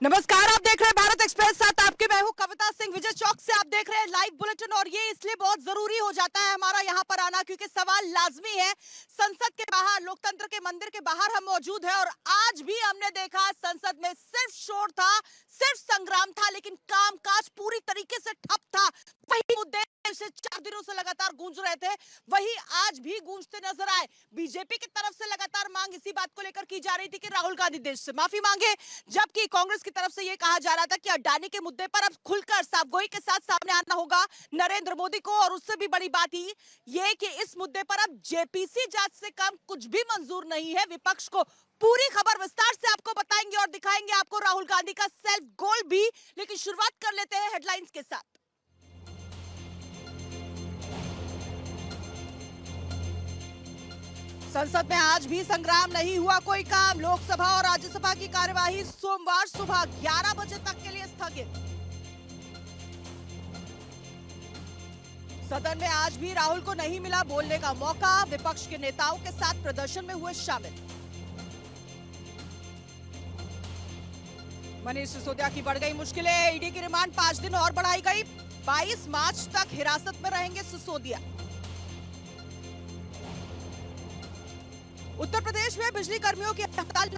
नमस्कार, आप देख रहे हैं भारत एक्सप्रेस, साथ आपके मैं हूं कविता सिंह। विजय चौक से आप देख रहे हैं लाइव बुलेटिन और ये इसलिए बहुत जरूरी हो जाता है हमारा यहां पर आना क्योंकि सवाल लाजमी है। संसद के बाहर, लोकतंत्र के मंदिर के बाहर हम मौजूद हैं और आज भी हमने देखा संसद में सिर्फ शोर था, सिर्फ संग्राम था, लेकिन कामकाज पूरी तरीके से ठप था। वही मुद्दे पिछले 4 दिनों से लगातार गूंज रहे थे, वही आज भी गूंजते नजर आए। बीजेपी की तरफ से लगातार मांग इसी बात को लेकर की जा रही थी कि राहुल गांधी देश से माफी मांगे, जबकि कांग्रेस की तरफ से यह कहा जा रहा था कि अडानी के मुद्दे पर अब खुलकर साफगोई के साथ सामने आना होगा नरेंद्र मोदी को। और उससे भी बड़ी बात ही ये कि इस मुद्दे पर अब जेपीसी जांच से कम कुछ भी मंजूर नहीं है विपक्ष को। पूरी खबर विस्तार से आपको बताएंगे और दिखाएंगे आपको राहुल गांधी का सेल्फ गोल भी, लेकिन शुरुआत कर लेते हैं हेडलाइंस के साथ। संसद में आज भी संग्राम नहीं हुआ कोई काम। लोकसभा और राज्यसभा की कार्यवाही सोमवार सुबह 11 बजे तक के लिए स्थगित। सदन में आज भी राहुल को नहीं मिला बोलने का मौका। विपक्ष के नेताओं के साथ प्रदर्शन में हुए शामिल। मनीष सिसोदिया की बढ़ गई मुश्किलें। ईडी की रिमांड 5 दिन और बढ़ाई गई। 22 मार्च तक हिरासत में रहेंगे सिसोदिया। उत्तर प्रदेश में बिजली कर्मियों की हड़ताल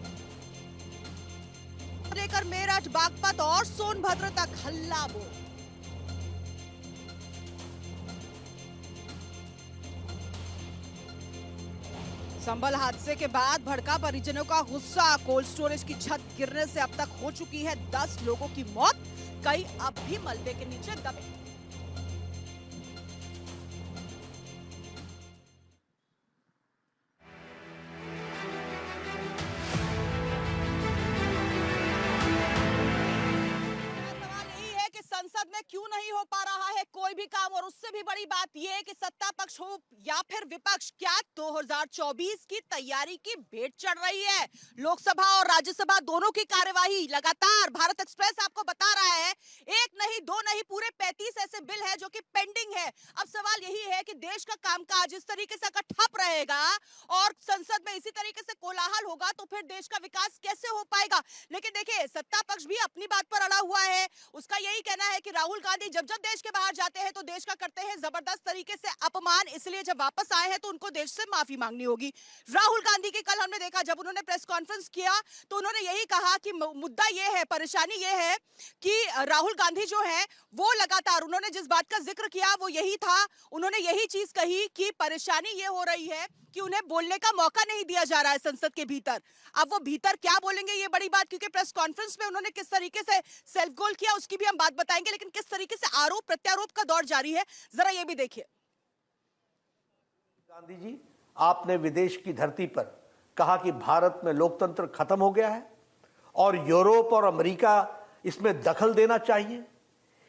लेकर मेरठ, बागपत और सोनभद्र तक हल्ला बोल। संभल हादसे के बाद भड़का परिजनों का गुस्सा। कोल्ड स्टोरेज की छत गिरने से अब तक हो चुकी है 10 लोगों की मौत, कई अब भी मलबे के नीचे दबे। संसद में क्यों नहीं हो पा रहा है कोई भी काम, और उससे भी बड़ी बात यह है कि सत्ता पक्ष हो या फिर विपक्ष, क्या 2024 की तैयारी की भेंट चढ़ रही है। लोकसभा और राज्यसभा दोनों की कार्यवाही लगातार, भारत एक्सप्रेस आपको बता रहा है, एक नहीं दो नहीं पूरे 35 ऐसे बिल है जो कि पेंडिंग है। अब सवाल यही है कि देश का कामकाज इस तरीके से अगर ठप रहेगा और संसद में इसी तरीके से कोलाहल होगा तो फिर देश का विकास कैसे हो पाएगा। लेकिन देखिए, सत्ता पक्ष भी अपनी बात पर अड़ा हुआ है। उसका यही कहना है कि राहुल गांधी जब जब देश के बाहर जाते हैं तो देश का करते हैं जबरदस्त तरीके से अपमान, इसलिए जब वापस आए हैं तो उनको देश से माफी मांगनी होगी। राहुल गांधी की कल हमने देखा जब उन्होंने प्रेस कॉन्फ्रेंस किया तो उन्होंने यही कहा कि मुद्दा यह है, परेशानी यह है कि राहुल गांधी जो है वो लगातार, उन्होंने जिस बात का जिक्र किया वो यही था, उन्होंने यही चीज कही कि परेशानी ये हो रही है कि उन्हें बोलने का मौका नहीं दिया जा रहा है संसद के भीतर। अब वो भीतर क्या बोलेंगे ये बड़ी बात, क्योंकि प्रेस कॉन्फ्रेंस में उन्होंने किस तरीके से सेल्फ गोल किया उसकी भी हम बात बताएंगे, लेकिन किस तरीके से आरोप प्रत्यारोप का दौर जारी है जरा ये भी देखिए। गांधी जी, आपने विदेश की धरती पर कहा कि भारत में लोकतंत्र खत्म हो गया है और यूरोप और अमेरिका इसमें दखल देना चाहिए।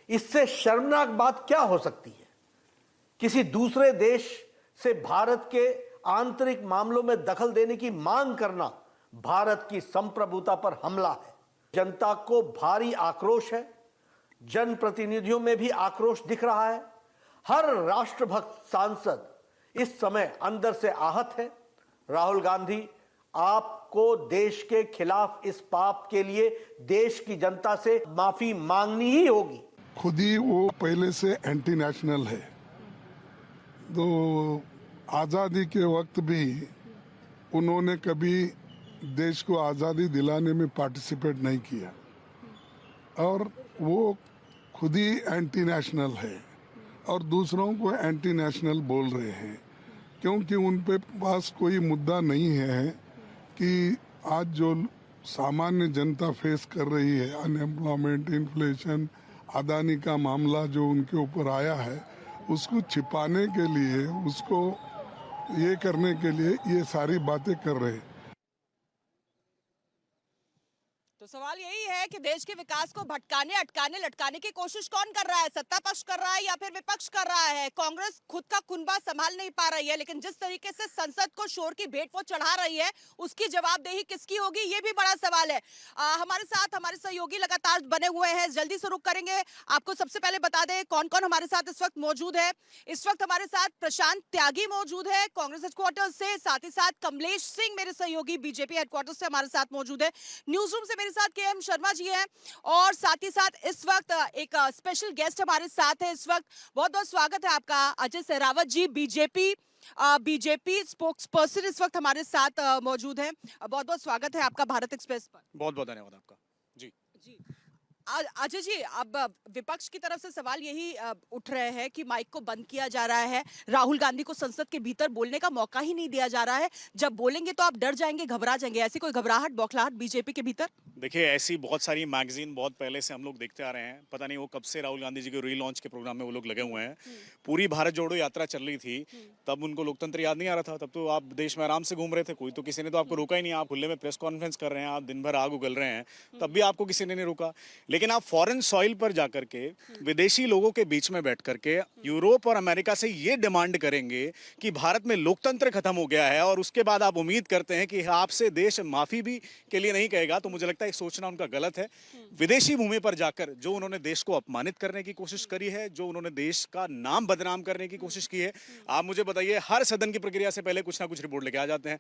इससे शर्मनाक बात क्या हो सकती है। किसी दूसरे देश से भारत के आंतरिक मामलों में दखल देने की मांग करना भारत की संप्रभुता पर हमला है। जनता को भारी आक्रोश है, जनप्रतिनिधियों में भी आक्रोश दिख रहा है। हर राष्ट्रभक्त सांसद इस समय अंदर से आहत है। राहुल गांधी, आपको देश के खिलाफ इस पाप के लिए देश की जनता से माफी मांगनी ही होगी। खुद ही वो पहले से एंटी नेशनल है। तो आज़ादी के वक्त भी उन्होंने कभी देश को आज़ादी दिलाने में पार्टिसिपेट नहीं किया और वो खुद ही एंटी नेशनल है और दूसरों को एंटी नेशनल बोल रहे हैं, क्योंकि उन पे पास कोई मुद्दा नहीं है कि आज जो सामान्य जनता फेस कर रही है, अनएम्प्लॉयमेंट, इन्फ्लेशन, अदानी का मामला जो उनके ऊपर आया है, उसको छिपाने के लिए, उसको ये करने के लिए ये सारी बातें कर रहे हैं। तो सवाल यही है कि देश के विकास को भटकाने, अटकाने, लटकाने की कोशिश कौन कर रहा है, सत्ता पक्ष कर रहा है या फिर विपक्ष कर रहा है। कांग्रेस खुद का कुनबा संभाल नहीं पा रही है, लेकिन जिस तरीके से संसद को शोर की भेंट वो चढ़ा रही है उसकी जवाबदेही किसकी होगी, ये भी बड़ा सवाल है। हमारे साथ हमारे सहयोगी लगातार बने हुए हैं, जल्दी से रुक करेंगे। आपको सबसे पहले बता दें कौन कौन हमारे साथ इस वक्त मौजूद है। इस वक्त हमारे साथ प्रशांत त्यागी मौजूद है कांग्रेस हेडक्वार्टर से, साथ ही साथ कमलेश सिंह मेरे सहयोगी बीजेपी हेडक्वार्टर से हमारे साथ मौजूद है। न्यूज रूम से मेरे साथ के.एम. शर्मा जी हैं और साथ ही साथ इस वक्त एक स्पेशल गेस्ट हमारे साथ है इस वक्त। बहुत बहुत स्वागत है आपका अजय सहरावत जी, बीजेपी स्पोक्स पर्सन इस वक्त हमारे साथ मौजूद हैं। बहुत बहुत स्वागत है आपका भारत एक्सप्रेस पर। बहुत बहुत धन्यवाद आपका जी। जी अजय जी, अब विपक्ष की तरफ से सवाल यही उठ रहे हैं कि माइक को बंद किया जा रहा है, राहुल गांधी को संसद के भीतर बोलने का मौका ही नहीं दिया जा रहा है। जब बोलेंगे तो आप डर जाएंगे, घबरा जाएंगे। ऐसी कोई घबराहट बौखलाहट बीजेपी के भीतर? देखिए, ऐसी बहुत सारी मैगजीन बहुत पहले से हम लोग देखते आ रहे हैं। पता नहीं वो कब से राहुल गांधी जी के रीलॉन्च के प्रोग्राम में वो लोग लगे हुए हैं। पूरी भारत जोड़ो यात्रा चल रही थी, तब उनको लोकतंत्र याद नहीं आ रहा था। तब तो आप देश में आराम से घूम रहे थे, कोई तो किसी ने तो आपको रोका ही नहीं। आप खुले में प्रेस कॉन्फ्रेंस कर रहे हैं, आप दिन भर आग उगल रहे हैं, तब भी आपको किसी ने नहीं रोका। लेकिन आप फॉरेन सॉइल पर जाकर के विदेशी लोगों के बीच में बैठ करके यूरोप और अमेरिका से ये डिमांड करेंगे कि भारत में लोकतंत्र खत्म हो गया है, और उसके बाद आप उम्मीद करते हैं कि आपसे देश माफी भी के लिए नहीं कहेगा, तो मुझे लगता है सोचना उनका गलत है। विदेशी भूमि पर जाकर जो उन्होंने देश को अपमानित करने की कोशिश करी है, जो उन्होंने देश का नाम बदनाम करने की कोशिश की है, आप मुझे बताइए, हर सदन की प्रक्रिया से पहले कुछ ना कुछ रिपोर्ट लेके आ जाते हैं।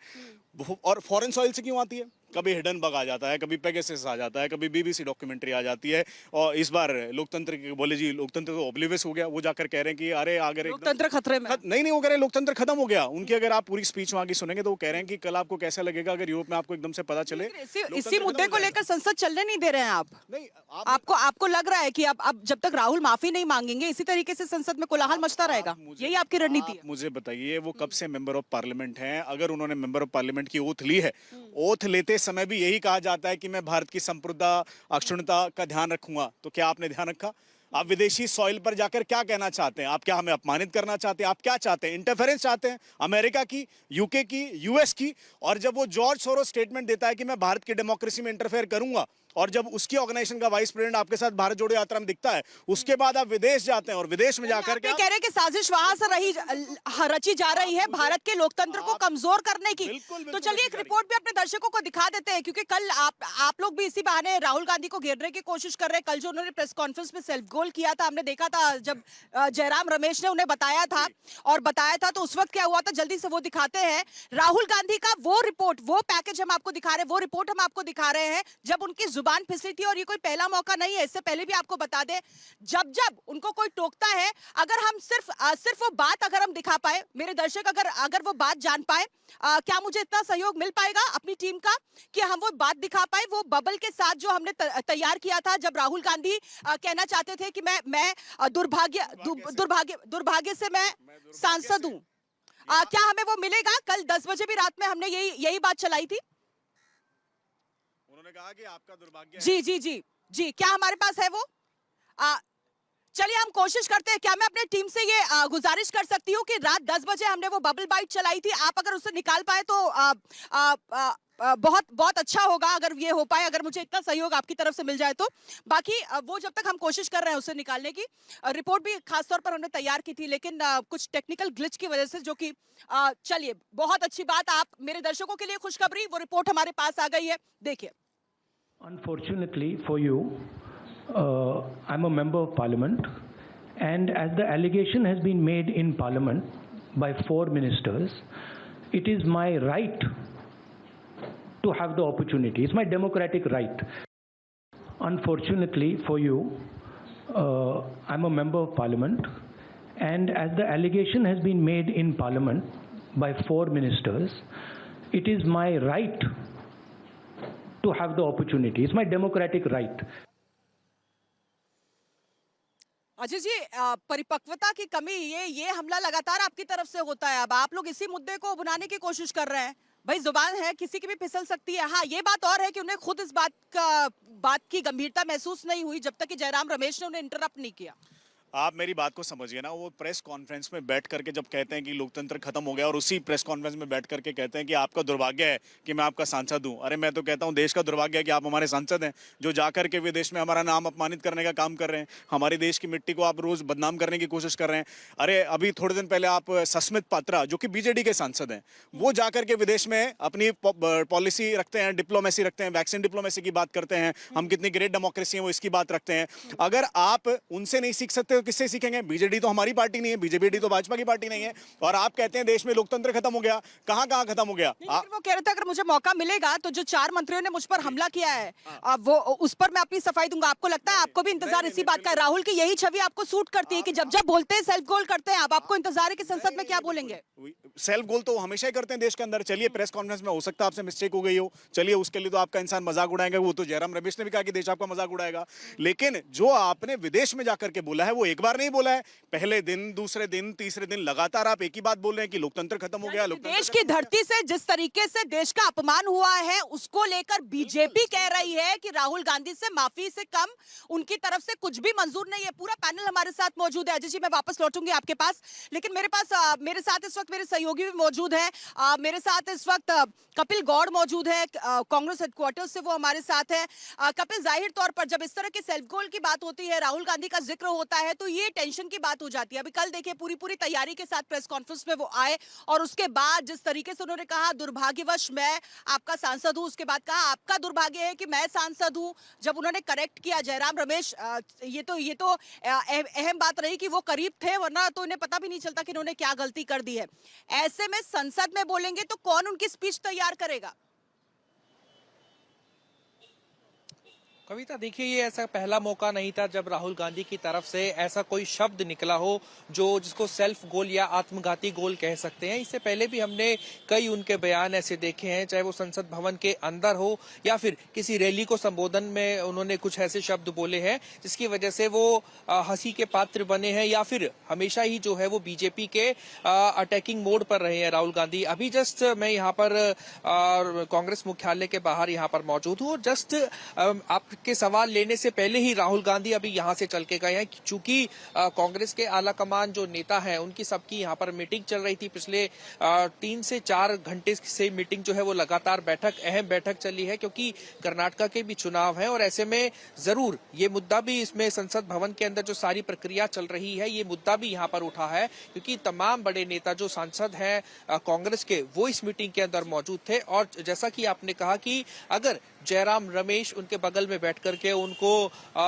और फॉरेन सॉइल से क्यों आती है? कभी हिडन बग आ जाता है, कभी पेगासस आ जाता है, कभी बीबीसी डॉक्यूमेंट्री आ जाती है। और इस बार लोकतंत्र बोले जी लोकतंत्र तो ऑब्लिवियस हो गया, वो जाकर कह रहे हैं कि अरे अगर लोकतंत्र खतरे में नहीं वो कह रहे हैं लोकतंत्र खत्म हो गया। उनकी अगर आप पूरी स्पीच वहां की सुनेंगे तो वो कह रहे हैं कि कल आपको कैसा लगेगा अगर यूरोप में आपको एकदम से पता चले। इसी मुद्दे को लेकर संसद चलने नहीं दे रहे हैं आप? नहीं, आपको लग रहा है कि अब जब तक राहुल माफी नहीं मांगेंगे इसी तरीके से संसद में कोलाहल मचता रहेगा? यही आपकी रणनीति है? मुझे बताइए, वो कब से मेंबर ऑफ पार्लियामेंट हैं? अगर उन्होंने मेंबर ऑफ पार्लियामेंट की ओथ ली है, ओथ लेते समय भी यही कहा जाता है कि मैं भारत की संप्रभुता अखंडता का ध्यान रखूंगा, तो क्या आपने ध्यान रखा? आप विदेशी सॉइल पर जाकर क्या कहना चाहते हैं? आप क्या हमें अपमानित करना चाहते हैं? आप क्या चाहते हैं? इंटरफेरेंस चाहते हैं अमेरिका की, यूके की, यूएस की? और जब वो जॉर्ज सोरोस स्टेटमेंट देता है कि मैं भारत की डेमोक्रेसी में इंटरफेयर करूंगा, और जब उसकी ऑर्गेनाइजेशन का वाइस प्रेसिडेंट आपके साथ भारत जोड़ो यात्रा में दिखता है, उसके बाद आप विदेश जाते हैं और विदेश में जाकर कह रहे हैं कि साजिश वहां से रची जा रही है भारत के लोकतंत्र को कमजोर करने की। तो चलिए एक रिपोर्ट भी अपने दर्शकों को दिखा देते हैं, क्योंकि कल आप लोग भी इसी बहाने राहुल गांधी को घेरने की कोशिश कर रहे हैं। कल जो उन्होंने प्रेस कॉन्फ्रेंस में सेल्फ गोल किया था, हमने देखा था जब जयराम रमेश ने उन्हें बताया था तो उस वक्त क्या हुआ था, जल्दी से वो दिखाते हैं। राहुल गांधी का वो रिपोर्ट, वो पैकेज हम आपको दिखा रहे हैं, वो रिपोर्ट हम आपको दिखा रहे हैं जब उनकी जुबान फिसली थी। और ये कोई पहला मौका नहीं है, इससे पहले भी आपको बता दें, जब उनको कोई टोकता है, अगर हम सिर्फ वो बात अगर हम दिखा पाए, मेरे दर्शक अगर वो बात जान पाए, क्या मुझे इतना सहयोग मिल पाएगा अपनी टीम का कि हम वो बात दिखा पाए, वो बबल के साथ जो हमने तैयार किया था जब राहुल गांधी कहना चाहते थे कि मैं दुर्भाग्य से मैं सांसद हूं। क्या हमें वो मिलेगा? कल 10 बजे भी रात में हमने यही बात चलाई थी। उन्होंने कहा कि आपका दुर्भाग्य जी, क्या हमारे पास है वो? चलिए हम कोशिश करते हैं। क्या मैं अपने टीम से ये गुजारिश कर सकती हूँ कि रात 10 बजे हमने वो बबल बाइट चलाई थी, आप अगर उसे निकाल पाए तो बहुत बहुत अच्छा होगा, अगर ये हो पाए, अगर मुझे इतना सहयोग आपकी तरफ से मिल जाए तो। बाकी वो जब तक हम कोशिश कर रहे हैं उसे निकालने की, रिपोर्ट भी खासतौर पर हमने तैयार की थी, लेकिन कुछ टेक्निकल ग्लिच की वजह से, जो कि चलिए बहुत अच्छी बात, आप मेरे दर्शकों के लिए खुशखबरी, वो रिपोर्ट हमारे पास आ गई है, देखिए। Unfortunately for you, I'm a member of parliament, and as the allegation has been made in parliament by 4 ministers, it is my right to have the opportunity. It's my democratic right. Unfortunately for you, I'm a member of parliament, and as the allegation has been made in parliament by 4 ministers, it is my right to have the opportunity. It's my democratic right. Ajay ji, परिपक्वता की कमी, ये हमला लगातार आपकी तरफ से होता है। अब आप लोग इसी मुद्दे को बुनाने की कोशिश कर रहे हैं। भाई जुबान है, किसी की भी फिसल सकती है। हाँ, ये बात और है कि उन्हें खुद इस बात की गंभीरता महसूस नहीं हुई जब तक कि जयराम रमेश ने उन्हें इंटरप्ट नहीं किया। आप मेरी बात को समझिए ना, वो प्रेस कॉन्फ्रेंस में बैठ करके जब कहते हैं कि लोकतंत्र खत्म हो गया, और उसी प्रेस कॉन्फ्रेंस में बैठ करके कहते हैं कि आपका दुर्भाग्य है कि मैं आपका सांसद हूं। अरे मैं तो कहता हूं देश का दुर्भाग्य है कि आप हमारे सांसद हैं, जो जाकर के विदेश में हमारा नाम अपमानित करने का काम कर रहे हैं, हमारे देश की मिट्टी को आप रोज बदनाम करने की कोशिश कर रहे हैं। अरे अभी थोड़े दिन पहले आप सस्मित पात्रा, जो कि बीजेडी के सांसद हैं, वो जाकर के विदेश में अपनी पॉलिसी रखते हैं, डिप्लोमेसी रखते हैं, वैक्सीन डिप्लोमेसी की बात करते हैं, हम कितनी ग्रेट डेमोक्रेसी है वो इसकी बात रखते हैं। अगर आप उनसे नहीं सीख सकते तो किससे सीखेंगे? बीजेडी तो हमारी पार्टी नहीं है, बीजेपी तो भाजपा की पार्टी नहीं है। और आप कहते हैं देश में लोकतंत्र खत्म हो गया, कहाँ कहाँ खत्म हो गया? लेकिन वो कह रहे थे अगर मुझे मौका मिलेगा तो जो 4 मंत्रियों ने मुझ पर हमला किया है वो उस पर मैं अपनी सफाई दूंगा। आपको लगता है आपको भी इंतजार इसी बात का है? राहुल की यही छवि आपको सूट करती है कि जब जब बोलते हैं सेल्फ गोल करते हैं, आपको इंतजार है कि संसद में क्या बोलेंगे? सेल्फ गोल तो वो हमेशा ही करते हैं देश के अंदर। चलिए प्रेस कॉन्फ्रेंस में हो सकता है आपसे मिस्टेक हो गई हो, चलिए उसके लिए तो आपका इंसान मजाक उड़ाएगा। वो तो जयराम रमेश ने भी कहा कि देश आपका मजाक उड़ाएगा। लेकिन जो आपने विदेश में जाकर के बोला है वो एक बार नहीं बोला है, पहले दिन, दूसरे दिन, तीसरे दिन लगातार आप एक ही बात बोल रहे हैं कि लोकतंत्र खत्म हो गया। देश की धरती से जिस तरीके से देश का अपमान हुआ है उसको लेकर बीजेपी कह रही है कि राहुल गांधी से माफी से कम उनकी तरफ से कुछ भी मंजूर नहीं है। पूरा पैनल हमारे साथ मौजूद है। अजय जी मैं वापस लौटूंगी आपके पास, लेकिन मेरे साथ इस वक्त मेरे सहयोगी भी मौजूद है। मेरे साथ इस वक्त कपिल गौड़ मौजूद है, कांग्रेस हेडक्वार्टर से वो हमारे साथ है। कपिल, जाहिर तौर पर जब इस तरह के सेल्फ गोल की बात होती है, राहुल गांधी का जिक्र होता है, तो ये टेंशन की बात हो जाती है। अभी कल देखिए पूरी तैयारी के साथ प्रेस कॉन्फ्रेंस में वो आए और उसके बाद जिस तरीके से उन्होंने कहा दुर्भाग्यवश मैं आपका सांसद हूं, उसके बाद कहा आपका दुर्भाग्य है कि मैं सांसद हूं। जब उन्होंने करेक्ट किया जयराम रमेश, ये तो अहम बात रही कि वो करीब थे, वरना तो इन्हें पता भी नहीं चलता कि इन्होंने क्या गलती कर दी है। ऐसे में संसद में बोलेंगे तो कौन उनकी स्पीच तैयार करेगा? कविता, देखिए ये ऐसा पहला मौका नहीं था जब राहुल गांधी की तरफ से ऐसा कोई शब्द निकला हो जो जिसको सेल्फ गोल या आत्मघाती गोल कह सकते हैं। इससे पहले भी हमने कई उनके बयान ऐसे देखे हैं, चाहे वो संसद भवन के अंदर हो या फिर किसी रैली को संबोधन में उन्होंने कुछ ऐसे शब्द बोले हैं जिसकी वजह से वो हंसी के पात्र बने हैं, या फिर हमेशा ही जो है वो बीजेपी के अटैकिंग मोड पर रहे हैं राहुल गांधी। अभी जस्ट मैं यहाँ पर कांग्रेस मुख्यालय के बाहर यहाँ पर मौजूद हूँ। जस्ट आप के सवाल लेने से पहले ही राहुल गांधी अभी यहां से चल के गए हैं, चूंकि कांग्रेस के आला कमान जो नेता हैं उनकी सबकी यहां पर मीटिंग चल रही थी। पिछले 3 से 4 घंटे से मीटिंग जो है वो लगातार अहम बैठक चली है, क्योंकि कर्नाटका के भी चुनाव है और ऐसे में जरूर ये मुद्दा भी इसमें संसद भवन के अंदर जो सारी प्रक्रिया चल रही है ये मुद्दा भी यहां पर उठा है, क्योंकि तमाम बड़े नेता जो सांसद हैं कांग्रेस के वो इस मीटिंग के अंदर मौजूद थे। और जैसा कि आपने कहा कि अगर जयराम रमेश उनके बगल में बैठ करके उनको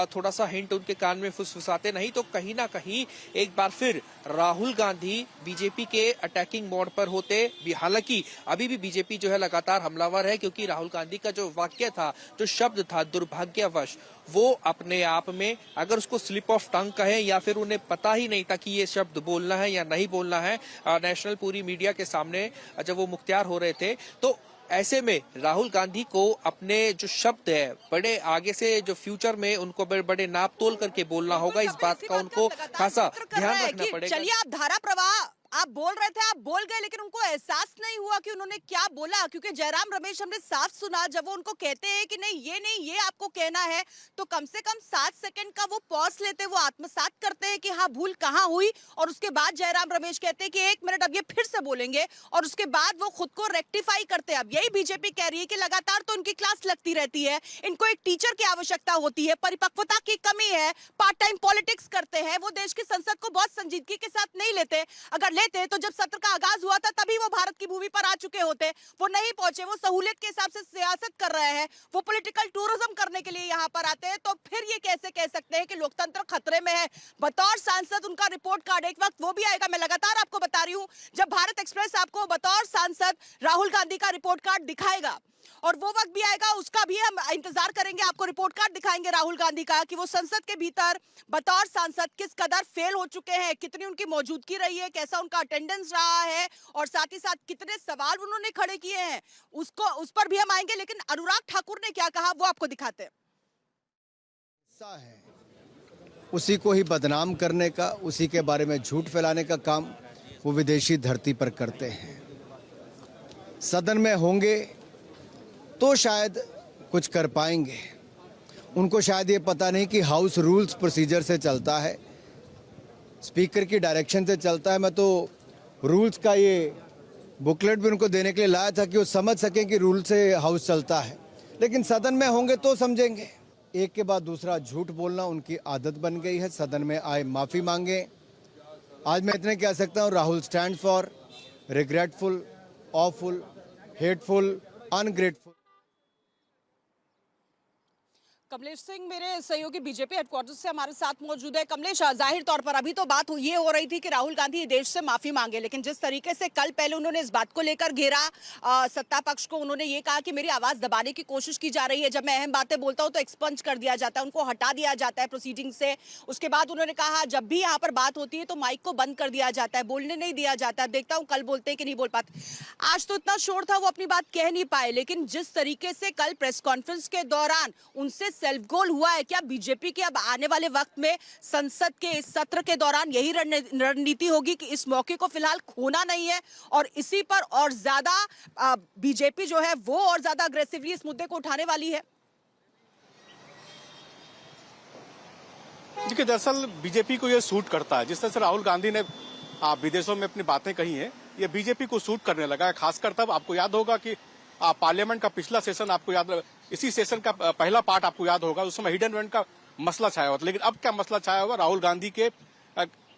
थोड़ा सा हिंट उनके कान में फुसफुसाते नहीं तो कहीं ना कहीं एक बार फिर राहुल गांधी बीजेपी के अटैकिंग मोड पर होते। हालांकि अभी भी बीजेपी जो है लगातार हमलावर है, क्योंकि राहुल गांधी का जो वाक्य था, जो शब्द था दुर्भाग्यवश, वो अपने आप में अगर उसको स्लिप ऑफ टंग कहें या फिर उन्हें पता ही नहीं था कि ये शब्द बोलना है या नहीं बोलना है, नेशनल पूरी मीडिया के सामने जब वो मुख्तियार हो रहे थे, तो ऐसे में राहुल गांधी को अपने जो शब्द है बड़े आगे से जो फ्यूचर में उनको बड़े नाप तोल करके बोलना होगा। इस बात का उनको खासा ध्यान रखना पड़ेगा। चलिए आप धारा प्रवाह आप बोल रहे थे, आप बोल गए, लेकिन उनको एहसास नहीं हुआ कि उन्होंने क्या बोला, क्योंकि जयराम रमेश हमने साफ सुना जब वो उनको कहते हैं कि नहीं ये आपको कहना है, तो कम से कम 7 सेकंड का वो पॉज लेते, वो आत्मसात करते हैं कि हाँ भूल कहाँ हुई, और उसके बाद जयराम रमेश कहते हैं कि 1 मिनट अब ये फिर से बोलेंगे, और उसके बाद वो खुद को रेक्टिफाई करते हैं। अब यही बीजेपी कह रही है कि लगातार तो इनकी क्लास लगती रहती है, इनको एक टीचर की आवश्यकता होती है, परिपक्वता की कमी है, पार्ट टाइम पॉलिटिक्स करते हैं, वो देश की संसद को बहुत संजीदगी के साथ नहीं लेते। अगर लेते तो जब सत्र का आगाज हुआ था तभी वो भारत की भूमि पर आ चुके होते, वो नहीं पहुंचे, वो सहूलियत के हिसाब से सियासत कर रहे हैं, वो पॉलिटिकल टूरिज्म करने के लिए यहां पर आते हैं, तो फिर ये कैसे कह सकते हैं कि लोकतंत्र खतरे में है? बतौर सांसद उनका रिपोर्ट कार्ड एक वक्त वो भी आएगा, मैं लगातार आपको बता रही हूं, जब भारत एक्सप्रेस आपको बतौर सांसद राहुल गांधी का रिपोर्ट कार्ड दिखाएगा, और वो वक्त भी आएगा, उसका भी हम इंतजार करेंगे, आपको रिपोर्ट कार्ड दिखाएंगे राहुल गांधी का कि वो संसद के भीतर बतौर सांसद किस कदर फेल हो चुके हैं, कितनी उनकी मौजूदगी रही है, कैसा उनका अटेंडेंस रहा है, और साथ ही साथ कितने सवाल उन्होंने खड़े किए हैं, उस पर भी हम आएंगे। लेकिन अनुराग ठाकुर ने क्या कहा वो आपको दिखाते हैं। उसी को ही बदनाम करने का, उसी के बारे में झूठ फैलाने का काम वो विदेशी धरती पर करते हैं। सदन में होंगे तो शायद कुछ कर पाएंगे, उनको शायद ये पता नहीं कि हाउस रूल्स प्रोसीजर से चलता है, स्पीकर की डायरेक्शन से चलता है। मैं तो रूल्स का ये बुकलेट भी उनको देने के लिए लाया था कि वो समझ सकें कि रूल से हाउस चलता है, लेकिन सदन में होंगे तो समझेंगे। एक के बाद दूसरा झूठ बोलना उनकी आदत बन गई है। सदन में आए माफ़ी मांगे। आज मैं इतने कह सकता हूँ, Rahul stand for regretful, awful, hateful, ungrateful. Kamlesh Singh मेरे सहयोगी बीजेपी हेडक्वार्टर से हमारे साथ मौजूद है। कमलेश, जाहिर तौर पर अभी तो बात ये हो रही थी कि राहुल गांधी देश से माफी मांगे, लेकिन जिस तरीके से कल पहले उन्होंने इस बात को लेकर घेरा सत्ता पक्ष को, उन्होंने ये कहा कि मेरी आवाज दबाने की कोशिश की जा रही है, जब मैं अहम बातें बोलता हूं तो एक्सपंज कर दिया जाता है, उनको हटा दिया जाता है प्रोसीडिंग से। उसके बाद उन्होंने कहा जब भी यहाँ पर बात होती है तो माइक को बंद कर दिया जाता है, बोलने नहीं दिया जाता है। देखता हूँ कल बोलते हैं कि नहीं बोल पाते। आज तो इतना शोर था, वो अपनी बात कह नहीं पाए, लेकिन जिस तरीके से कल प्रेस कॉन्फ्रेंस के दौरान उनसे सेल्फ गोल हुआ है, क्या बीजेपी की अब आने वाले वक्त में संसद के इस सत्र के दौरान यही रणनीति होगी कि इस मौके को फिलहाल खोना नहीं है और इसी पर और ज्यादा बीजेपी जो है वो और ज्यादा अग्रेसिवली इस मुद्दे को उठाने वाली है? देखिए, दरअसल बीजेपी को ये सूट करता है। जिस तरह से राहुल गांधी ने विदेशों में अपनी बातें कही हैं, ये बीजेपी को सूट करने लगा है। खासकर तब आपको याद होगा कि पार्लियामेंट का पिछला सेशन, आपको याद, इसी सेशन का पहला पार्ट आपको याद होगा, उस समय हिडन वैंड का मसला छाया हुआ था। लेकिन अब क्या मसला छाया हुआ? राहुल गांधी के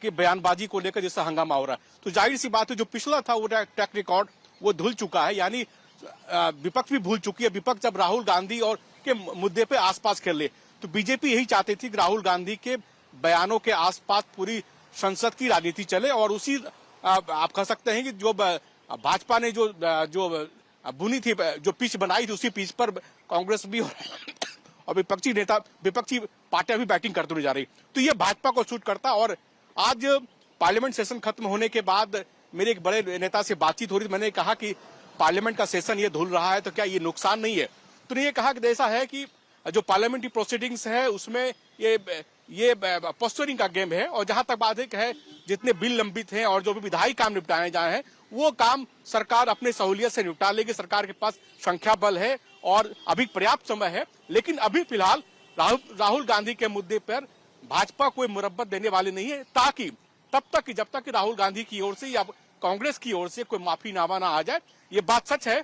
बयानबाजी को लेकर जिससे हंगामा हो रहा है। तो जाहिर सी बात है, जो पिछला था वो ट्रैक रिकॉर्ड वो धुल चुका है, यानी विपक्ष भी भूल चुकी है। विपक्ष जब राहुल गांधी और के मुद्दे पे आसपास खेले, तो बीजेपी यही चाहती थी कि राहुल गांधी के बयानों के आसपास पूरी संसद की राजनीति चले और उसी आप कह सकते हैं कि जो भाजपा ने जो बुनी थी, जो पिच बनाई थी, उसी पिच पर कांग्रेस भी और विपक्षी पार्टियां भी बैटिंग करती हुई जा रही। तो ये भाजपा को सूट करता। और आज पार्लियामेंट सेशन खत्म होने के बाद मेरे एक बड़े नेता से बातचीत हो रही थी। मैंने कहा कि पार्लियामेंट का सेशन ये धुल रहा है तो क्या ये नुकसान नहीं है? तो ये कहा कि ऐसा है कि जो पार्लियामेंट्री प्रोसीडिंग्स है उसमें ये पोस्टरिंग का गेम है, और जहां तक बात है जितने बिल लंबित हैं और जो भी विधायी काम निपटाए जाए हैं वो काम सरकार अपने सहूलियत से निपटा लेगी। सरकार के पास संख्या बल है और अभी पर्याप्त समय है। लेकिन अभी फिलहाल राहुल गांधी के मुद्दे पर भाजपा कोई मुरब्बत देने वाली नहीं है, ताकि तब तक जब तक राहुल गांधी की ओर से या कांग्रेस की ओर से कोई माफीनामा ना आ जाए। ये बात सच है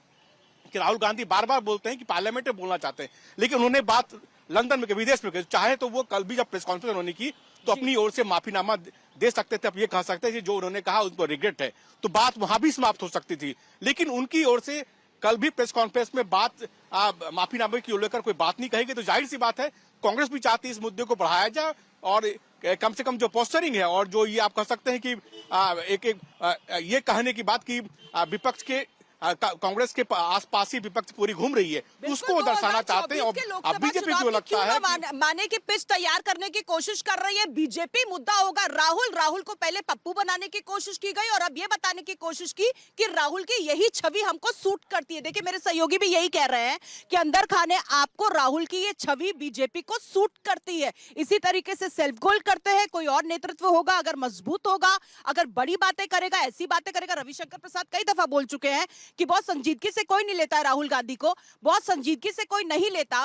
कि राहुल गांधी बार बार बोलते हैं कि पार्लियामेंट में बोलना चाहते हैं, लेकिन उन्होंने बात लंदन में, विदेश में, चाहे तो वो कल भी जब प्रेस कॉन्फ्रेंस उन्होंने की तो अपनी ओर से माफीनामा दे सकते थे। अब ये कह सकते थे जो उन्होंने कहा उनको रिग्रेट है, तो बात वहां भी समाप्त हो सकती थी। लेकिन उनकी ओर से कल भी प्रेस कॉन्फ्रेंस में बात माफीनामे की लेकर कोई बात नहीं कही गई। तो जाहिर सी बात है कांग्रेस भी चाहती है इस मुद्दे को बढ़ाया जाए और कम से कम जो पोस्टरिंग है और जो ये आप कह सकते हैं कि ये कहने की बात की विपक्ष के कांग्रेस के आसपास ही विपक्ष पूरी घूम रही है, उसको दर्शाना चाहते हैं। और बीजेपी को लगता है माने की पिच तैयार करने की कोशिश कर रही है बीजेपी। मुद्दा होगा राहुल को पहले पप्पू बनाने की कोशिश की गई और अब ये बताने की कोशिश की कि राहुल की यही छवि हमको सूट करती है। देखिए, मेरे सहयोगी भी यही कह रहे हैं कि अंदर खाने आपको राहुल की ये छवि बीजेपी को सूट करती है। इसी तरीके से सेल्फ गोल करते हैं। कोई और नेतृत्व होगा, अगर मजबूत होगा, अगर बड़ी बातें करेगा, ऐसी बातें करेगा। रविशंकर प्रसाद कई दफा बोल चुके हैं कि बहुत संजीदगी से कोई नहीं लेता है राहुल गांधी को, बहुत संजीदगी से कोई नहीं लेता।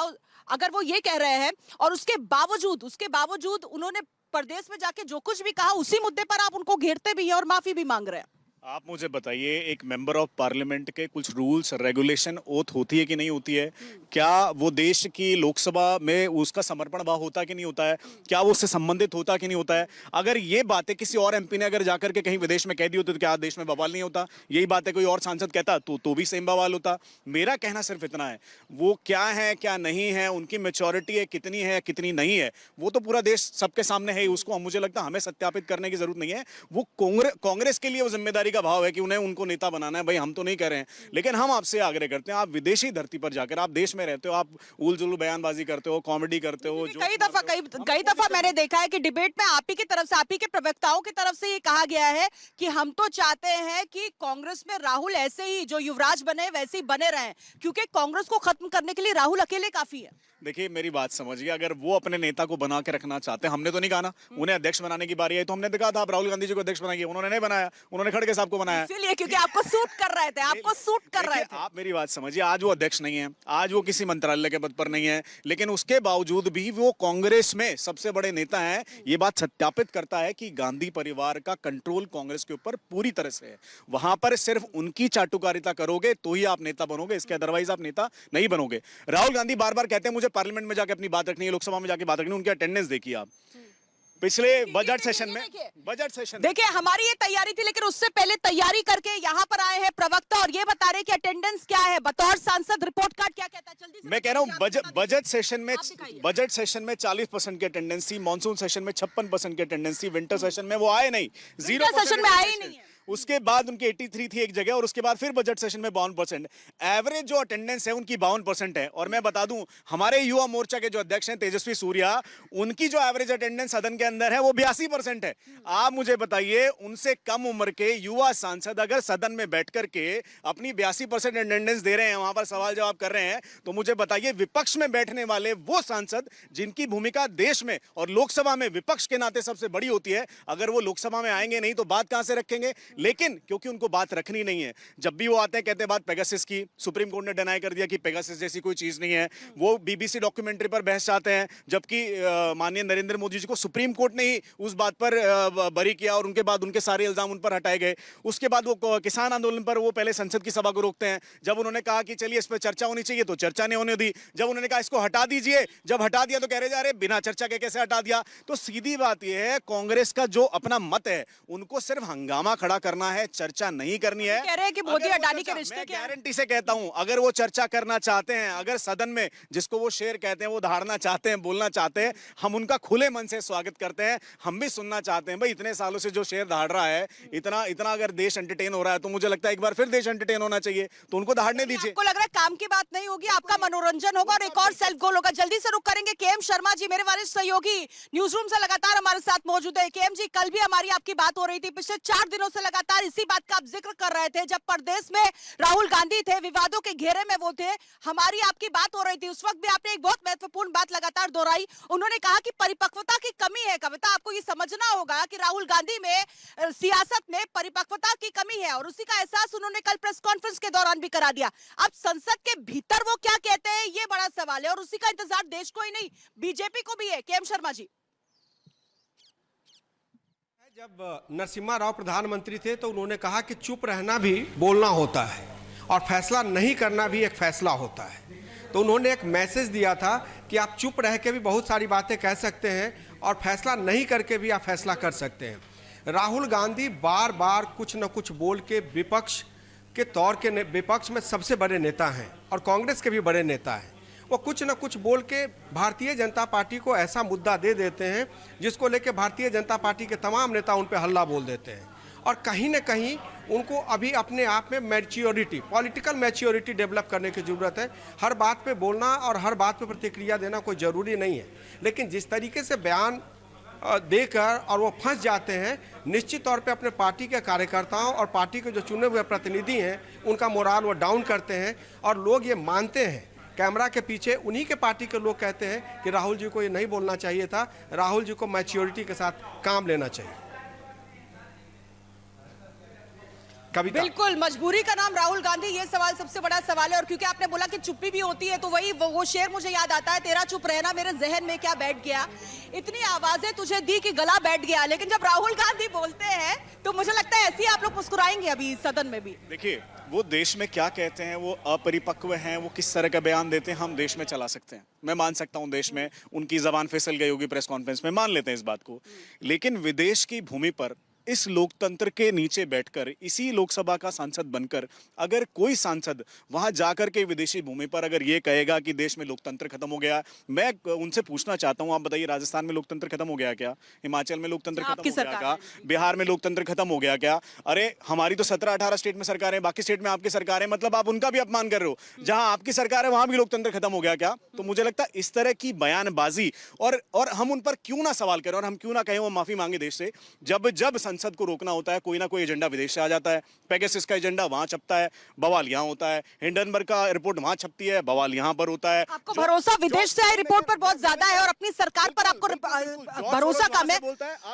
अगर वो ये कह रहे हैं और उसके बावजूद उन्होंने प्रदेश में जाके जो कुछ भी कहा उसी मुद्दे पर आप उनको घेरते भी हैं और माफी भी मांग रहे हैं। आप मुझे बताइए, एक मेंबर ऑफ पार्लियामेंट के कुछ रूल्स रेगुलेशन ओथ होती है कि नहीं होती है? क्या वो देश की लोकसभा में उसका समर्पण भाव होता कि नहीं होता है? क्या वो उससे संबंधित होता कि नहीं होता है? अगर ये बातें किसी और एमपी ने अगर जाकर के कहीं विदेश में कह दी होती तो क्या देश में बवाल नहीं होता? यही बातें कोई और सांसद कहता तो भी सेम बवाल होता। मेरा कहना सिर्फ इतना है, वो क्या है क्या नहीं है, उनकी मेच्योरिटी है कितनी नहीं है, वो तो पूरा देश सबके सामने है। उसको मुझे लगता है हमें सत्यापित करने की जरूरत नहीं है। वो कांग्रेस के लिए वो जिम्मेदारी का भाव है कि उनको नेता बनाना है। भाई, हम तो नहीं कह रहे हैं, लेकिन हम आपसे आग्रह करते हैं, आप विदेशी धरती पर जाकर, आप देश में रहते हो, आप उलझुल बयानबाजी करते हो, कॉमेडी करते हो। कई दफा मैंने देखा है कि डिबेट में आप ही की तरफ से, आप ही के प्रवक्ताओं की तरफ से ये कहा गया है कि हम तो चाहते हैं कि कांग्रेस में राहुल ऐसे ही जो युवराज बने वैसे ही बने रहें, क्योंकि कांग्रेस को खत्म करने के लिए राहुल अकेले काफी है। देखिए, मेरी बात समझिए, अगर वो अपने नेता को बना के रखना चाहते हैं, हमने तो नहीं कहा ना उन्हें अध्यक्ष बनाने की बारी आई, तो हमने कहा था आप राहुल गांधी जी को अध्यक्ष बनाइए, उन्होंने नहीं बनाया, उन्होंने खड़गे साहब को बनाया। इसलिए क्योंकि आपको सूट कर रहे थे, आप मेरी बात समझिए, आज वो अध्यक्ष नहीं है, आज वो किसी मंत्रालय के पद पर नहीं है, लेकिन उसके बावजूद भी वो कांग्रेस में सबसे बड़े नेता हैं। ये बात सत्यापित करता है कि गांधी परिवार का कंट्रोल कांग्रेस के ऊपर पूरी तरह से है। वहां पर सिर्फ उनकी चाटुकारिता करोगे तो ही आप नेता बनोगे, इसके अदरवाइज आप नेता नहीं बनोगे। राहुल गांधी बार बार कहते हैं मुझे पार्लियामेंट में जाकर अपनी बात रखनी है, लोकसभा में जाकर बात रखनी है। उनकी अटेंडेंस देखिए आप, पिछले देखिए, बजट ये सेशन में देखिए। बजट सेशन में देखिए हमारी ये तैयारी थी, लेकिन उससे पहले तैयारी करके यहाँ पर आए हैं प्रवक्ता और ये बता रहे हैं कि अटेंडेंस क्या है, बतौर सांसद रिपोर्ट कार्ड क्या कहता है। जल्दी से मैं कह रहा हूँ बताइए, आप बता दीजिए। बजट सेशन में 40% की अटेंडेंस थी, मानसून सेशन में 56% की अटेंडेंस थी, विंटर सेशन में वो आए नहीं, 0% सेशन में आए ही नहीं है। उसके बाद उनकी 83 थी एक जगह, और उसके बाद फिर बजट सेशन में 52%। एवरेज जो अटेंडेंस है उनकी 52% है। और मैं बता दूं, हमारे युवा मोर्चा के जो अध्यक्ष हैं तेजस्वी सूर्या, उनकी जो एवरेज अटेंडेंस सदन के अंदर है वो 82% है। आप मुझे बताइए, उनसे कम उम्र के युवा सांसद अगर सदन में बैठ करके अपनी 82% अटेंडेंस दे रहे हैं, वहां पर सवाल जवाब कर रहे हैं, तो मुझे बताइए विपक्ष में बैठने वाले वो सांसद जिनकी भूमिका देश में और लोकसभा में विपक्ष के नाते सबसे बड़ी होती है, अगर वो लोकसभा में आएंगे नहीं तो बात कहां से रखेंगे। लेकिन क्योंकि उनको बात रखनी नहीं है, जब भी वो आते हैं कहते हैं बात पेगासस की, सुप्रीम कोर्ट ने डिनाई कर दिया कि पेगासस जैसी कोई चीज नहीं है। वो बीबीसी डॉक्यूमेंट्री पर बहस चाहते हैं, जबकि माननीय नरेंद्र मोदी जी को सुप्रीम कोर्ट ने ही उस बात पर बरी किया और उनके बाद उनके सारे इल्जाम उन पर हटाए गए। उसके बाद वो किसान आंदोलन पर वो पहले संसद की सभा को रोकते हैं। जब उन्होंने कहा कि चलिए इस पर चर्चा होनी चाहिए तो चर्चा नहीं होने दी। जब उन्होंने कहा इसको हटा दीजिए, जब हटा दिया तो कह रहे जा रहे बिना चर्चा के कैसे हटा दिया। तो सीधी बात यह है, कांग्रेस का जो अपना मत है उनको सिर्फ हंगामा खड़ा करना है, चर्चा नहीं करनी है। कह रहे हैं कि मोदी अडानी के रिश्ते मैं क्या हैं? गारंटी से कहता हूं, अगर वो चर्चा करना चाहते हैं, अगर सदन में जिसको वो शेर कहते हैं वो धारना चाहते हैं, बोलना चाहते हैं, हम उनका खुले मन से स्वागत करते हैं। हम भी सुनना चाहते हैं। भाई इतने सालों से जो शेर दहाड़ रहा है, इतना इतना अगर देश एंटरटेन हो रहा है तो मुझे लगता है एक बार फिर देश एंटरटेन होना चाहिए, तो उनको दहाड़ने दीजिए। आपको लग रहा है काम की बात नहीं होगी, आपका मनोरंजन होगा और एक और सेल्फ गोल होगा। जल्दी से रुक करेंगे केएम शर्मा जी, मेरे वरिष्ठ सहयोगी न्यूज रूम से लगातार हमारे साथ मौजूद है। केएम जी, कल भी हमारी आपकी बात हो रही थी, पिछले 4 दिनों से लगातार इसी बात का आप जिक्र कर रहे थे। जब प्रदेश में राहुल गांधी थे, विवादों के घेरे में वो थे, हमारी आपकी बात हो रही थी, उस वक्त भी आपने एक बहुत महत्वपूर्ण बात लगातार दोहराई। उन्होंने कहा कि परिपक्वता की कमी है। कविता, आपको ये समझना होगा कि राहुल गांधी में, सियासत में परिपक्वता की कमी है, और उसी का एहसास उन्होंने कल प्रेस कॉन्फ्रेंस के दौरान भी करा दिया। अब संसद के भीतर वो क्या कहते हैं, ये बड़ा सवाल है, और उसी का इंतजार देश को ही नहीं बीजेपी को भी है। केएम शर्मा जी, जब नरसिम्हा राव प्रधानमंत्री थे तो उन्होंने कहा कि चुप रहना भी बोलना होता है और फैसला नहीं करना भी एक फैसला होता है। तो उन्होंने एक मैसेज दिया था कि आप चुप रह के भी बहुत सारी बातें कह सकते हैं और फैसला नहीं करके भी आप फैसला कर सकते हैं। राहुल गांधी बार बार कुछ न कुछ बोल के विपक्ष के तौर के विपक्ष में सबसे बड़े नेता हैं और कांग्रेस के भी बड़े नेता हैं। वो कुछ न कुछ बोल के भारतीय जनता पार्टी को ऐसा मुद्दा दे देते हैं जिसको लेके भारतीय जनता पार्टी के तमाम नेता उन पे हल्ला बोल देते हैं। और कहीं न कहीं उनको अभी अपने आप में मैच्योरिटी, पॉलिटिकल मैच्योरिटी डेवलप करने की ज़रूरत है। हर बात पे बोलना और हर बात पे प्रतिक्रिया देना कोई ज़रूरी नहीं है, लेकिन जिस तरीके से बयान देकर और वो फंस जाते हैं, निश्चित तौर पे अपने पार्टी के कार्यकर्ताओं और पार्टी के जो चुने हुए प्रतिनिधि हैं उनका मोराल वो डाउन करते हैं। और लोग ये मानते हैं, कैमरा के पीछे उन्हीं के पार्टी के लोग कहते हैं कि राहुल जी को ये नहीं बोलना चाहिए था, राहुल जी को मैच्योरिटी के साथ काम लेना चाहिए। कविता, बिल्कुल, मजबूरी का नाम राहुल गांधी, ये सवाल सबसे बड़ा सवाल है। और क्योंकि आपने बोला कि चुप्पी भी होती है, तो वही वो शेर मुझे याद आता है, तेरा चुप रहना मेरे जहन में क्या बैठ गया, इतनी आवाजें तुझे दी कि गला बैठ गया। लेकिन जब राहुल गांधी बोलते हैं तो मुझे लगता है ऐसे ही आप लोग मुस्कुराएंगे अभी सदन में भी। देखिए, वो देश में क्या कहते हैं, वो अपरिपक्व हैं, वो किस तरह का बयान देते हैं, हम देश में चला सकते हैं। मैं मान सकता हूं देश में उनकी जबान फिसल गई होगी प्रेस कॉन्फ्रेंस में, मान लेते हैं इस बात को। लेकिन विदेश की भूमि पर इस लोकतंत्र के नीचे बैठकर, इसी लोकसभा का सांसद बनकर, अगर कोई सांसद वहां जाकर के विदेशी भूमि पर अगर ये कहेगा कि देश में लोकतंत्र खत्म हो गया, मैं उनसे पूछना चाहता हूं, आप बताइए, राजस्थान में लोकतंत्र खत्म हो गया क्या? हिमाचल में लोकतंत्र खत्म हो गया क्या? बिहार में लोकतंत्र खत्म हो गया क्या? अरे हमारी तो 17-18 स्टेट में सरकार है, बाकी स्टेट में आपकी सरकार है, मतलब आप उनका भी अपमान कर रहे हो। जहां आपकी सरकार है वहां भी लोकतंत्र खत्म हो गया क्या? तो मुझे लगता है इस तरह की बयानबाजी, और हम उन पर क्यों ना सवाल करें और हम क्यों ना कहें वो माफी मांगे देश से। जब जब संसद को रोकना होता है, कोई ना कोई एजेंडा विदेश से आ जाता है। पेगासस का एजेंडा वहां छपता है, बवाल यहां होता है। हिंडनबर्ग का रिपोर्ट वहां छपती है, बवाल यहां पर होता है। आपको भरोसा विदेश से आई रिपोर्ट पर बहुत ज्यादा है और अपनी सरकार पर आपको भरोसा कम है।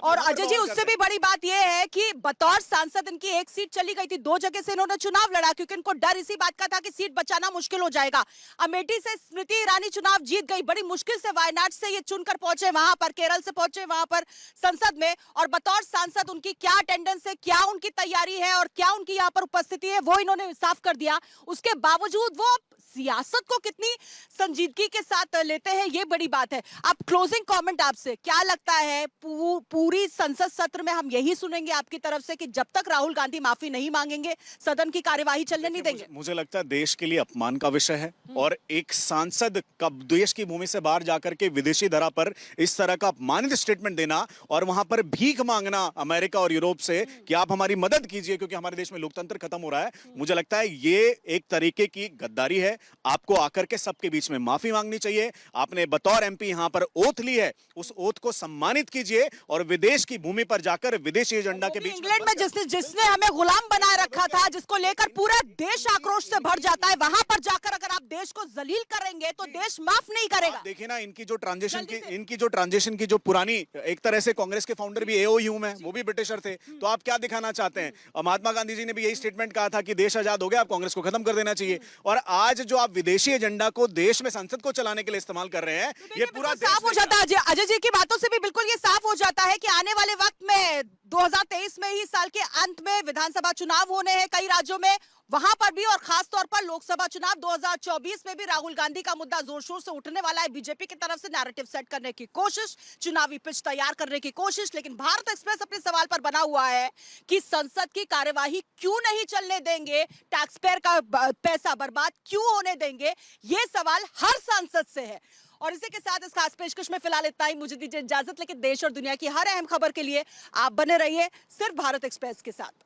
और अजय जी, उससे भी बड़ी बात यह है कि बतौर सांसद इनकी एक सीट चली गई थी, 2 जगह से इन्होंने चुनाव लड़ा क्योंकि इनको डर इसी बात का था कि सीट बचाना मुश्किल हो जाएगा। अमेठी से स्मृति ईरानी चुनाव जीत गई, बड़ी मुश्किल से वायनाड से ये चुनकर पहुंचे वहां पर, केरल से पहुंचे वहां पर संसद में, और बतौर सांसद उनकी क्या अटेंडेंस है, क्या उनकी तैयारी है और क्या उनकी यहाँ पर उपस्थिति है, वो इन्होंने साफ कर दिया। उसके बावजूद वो सियासत को कितनी संजीदगी के साथ लेते हैं, ये बड़ी बात है। अब क्लोजिंग कमेंट आपसे क्या लगता है, पूरी संसद सत्र में हम यही सुनेंगे आपकी तरफ से कि जब तक राहुल गांधी माफी नहीं मांगेंगे सदन की कार्यवाही चलने नहीं देंगे? मुझे लगता है देश के लिए अपमान का विषय है, और एक सांसद का देश की भूमि से बाहर जाकर के विदेशी धरा पर इस तरह का अपमानित स्टेटमेंट देना और वहां पर भीख मांगना अमेरिका और यूरोप से कि आप हमारी मदद कीजिए क्योंकि हमारे देश में लोकतंत्र खत्म हो रहा है, मुझे लगता है ये एक तरीके की गद्दारी है। आपको आकर के सबके बीच में माफी मांगनी चाहिए। आपने बतौर एमपी यहां पर ओथ ली है, उस ओथ को सम्मानित कीजिए और विदेश की भूमि पर जाकर विदेशी एजेंडा के बीच इंग्लैंड में जिसने हमें गुलाम बनाए रखा था, जिसको लेकर पूरा देश आक्रोश से भर जाता है, वहां पर जाकर अगर आप देश को जलील करेंगे तो देश माफ नहीं करेगा। देखिए ना, इनकी जो ट्रांजिशन की जो पुरानी, एक तरह से कांग्रेस के फाउंडर भी एओ ह्यूम है, वो भी ब्रिटिशर थे, तो आप क्या दिखाना चाहते हैं? और महात्मा गांधी जी ने भी यही स्टेटमेंट कहा था कि देश आजाद हो गया, आप कांग्रेस को खत्म कर देना चाहिए। और आज जो आप विदेशी एजेंडा को देश में संसद को चलाने के लिए इस्तेमाल कर रहे हैं, ये पूरा साफ हो जाता है। अजय जी की बातों से भी बिल्कुल ये साफ हो जाता है कि आने वाले वक्त में 2023 में ही, साल के अंत में विधानसभा चुनाव होने हैं कई राज्यों में, वहां पर भी, और खास तौर पर लोकसभा चुनाव 2024 में भी राहुल गांधी का मुद्दा जोर शोर से उठने वाला है। बीजेपी की तरफ से नैरेटिव सेट करने की कोशिश, चुनावी पिच तैयार करने की कोशिश, लेकिन भारत एक्सप्रेस अपने सवाल पर बना हुआ है कि संसद की कार्यवाही क्यों नहीं चलने देंगे, टैक्स पेयर का पैसा बर्बाद क्यों होने देंगे, ये सवाल हर सांसद से है। और इसी के साथ इस खास पेशकश में फिलहाल इतना ही। मुझे दीजिए इजाजत, लेकिन देश और दुनिया की हर अहम खबर के लिए आप बने रहिए सिर्फ भारत एक्सप्रेस के साथ।